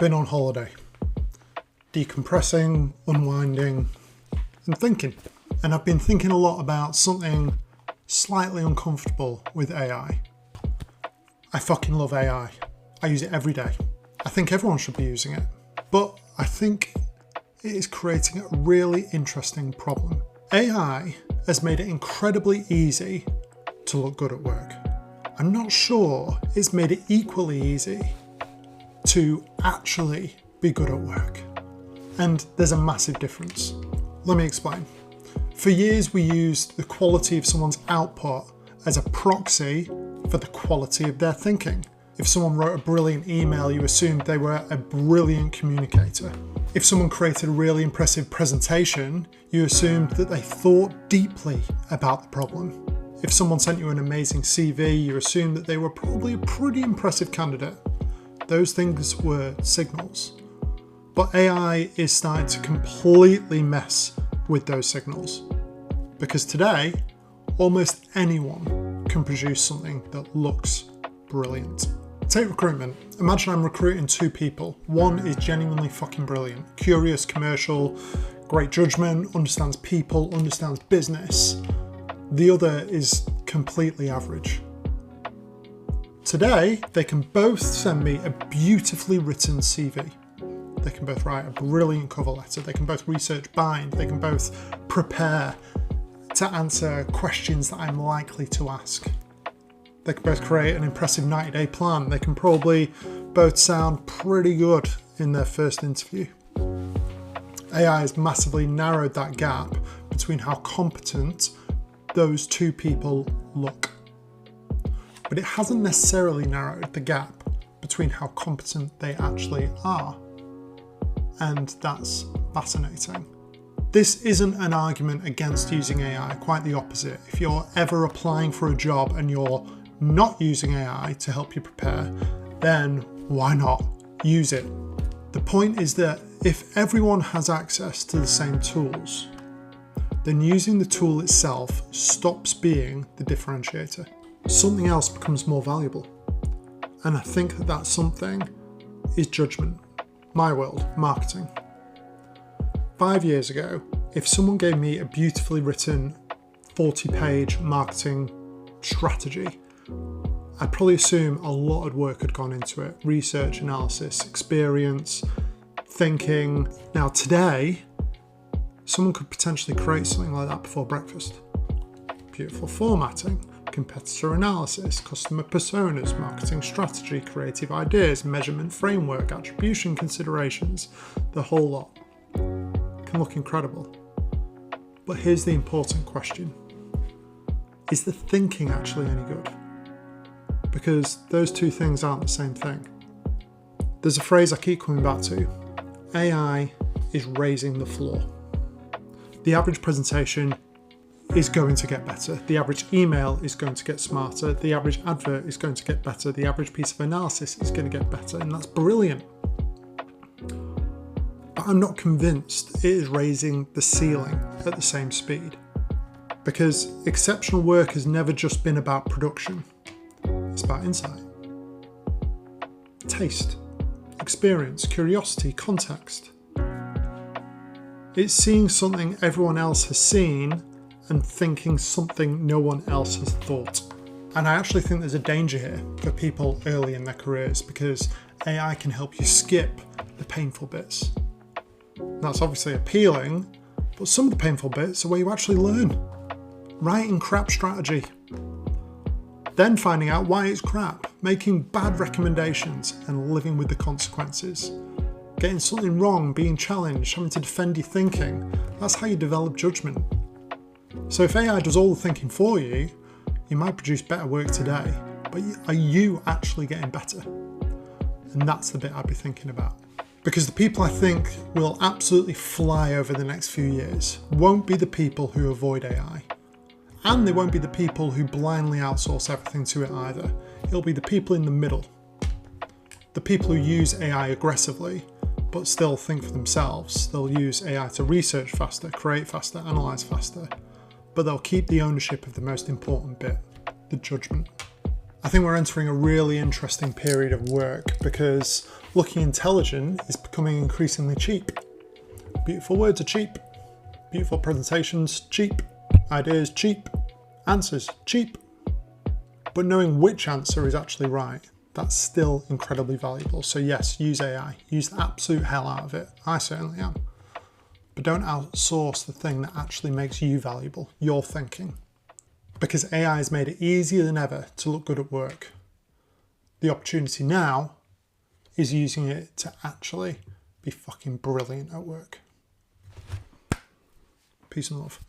been on holiday, decompressing, unwinding, and thinking. And I've been thinking a lot about something slightly uncomfortable with AI. I fucking love AI. I use it every day. I think everyone should be using it. But I think it is creating a really interesting problem. AI has made it incredibly easy to look good at work. I'm not sure it's made it equally easy to actually be good at work. And there's a massive difference. Let me explain. For years, we used the quality of someone's output as a proxy for the quality of their thinking. If someone wrote a brilliant email, you assumed they were a brilliant communicator. If someone created a really impressive presentation, you assumed that they thought deeply about the problem. If someone sent you an amazing CV, you assumed that they were probably a pretty impressive candidate. Those things were signals. But AI is starting to completely mess with those signals. Because today, almost anyone can produce something that looks brilliant. Take recruitment. Imagine I'm recruiting two people. One is genuinely fucking brilliant, curious, commercial, great judgment, understands people, understands business. The other is completely average. Today, they can both send me a beautifully written CV. They can both write a brilliant cover letter. They can both research bind. They can both prepare to answer questions that I'm likely to ask. They can both create an impressive 90-day plan. They can probably both sound pretty good in their first interview. AI has massively narrowed that gap between how competent those two people look. But it hasn't necessarily narrowed the gap between how competent they actually are. And that's fascinating. This isn't an argument against using AI, quite the opposite. If you're ever applying for a job and you're not using AI to help you prepare, then why not use it? The point is that if everyone has access to the same tools, then using the tool itself stops being the differentiator. Something else becomes more valuable. And I think that something is judgment. My world, marketing. 5 years ago, if someone gave me a beautifully written 40-page marketing strategy, I'd probably assume a lot of work had gone into it. Research, analysis, experience, thinking. Now today, someone could potentially create something like that before breakfast. Beautiful formatting, competitor analysis, customer personas, marketing strategy, creative ideas, measurement framework, attribution considerations, the whole lot. Can look incredible. But here's the important question. Is the thinking actually any good? Because those two things aren't the same thing. There's a phrase I keep coming back to. AI is raising the floor. The average presentation is going to get better. The average email is going to get smarter. The average advert is going to get better. The average piece of analysis is going to get better. And that's brilliant. But I'm not convinced it is raising the ceiling at the same speed. Because exceptional work has never just been about production. It's about insight, taste, experience, curiosity, context. It's seeing something everyone else has seen and thinking something no one else has thought. And I actually think there's a danger here for people early in their careers because AI can help you skip the painful bits. That's obviously appealing, but some of the painful bits are where you actually learn. Writing crap strategy. Then finding out why it's crap, making bad recommendations and living with the consequences. Getting something wrong, being challenged, having to defend your thinking. That's how you develop judgment. So if AI does all the thinking for you, you might produce better work today, but are you actually getting better? And that's the bit I'd be thinking about. Because the people I think will absolutely fly over the next few years won't be the people who avoid AI. And they won't be the people who blindly outsource everything to it either. It'll be the people in the middle. The people who use AI aggressively, but still think for themselves. They'll use AI to research faster, create faster, analyze faster, but they'll keep the ownership of the most important bit, the judgment. I think we're entering a really interesting period of work because Looking intelligent is becoming increasingly cheap. Beautiful words are cheap. Beautiful presentations, cheap. Ideas, cheap. Answers, cheap. But knowing which answer is actually right, that's still incredibly valuable. So yes, use AI. Use the absolute hell out of it. I certainly am. But don't outsource the thing that actually makes you valuable, your thinking. Because AI has made it easier than ever to look good at work. The opportunity now is using it to actually be fucking brilliant at work. Peace and love.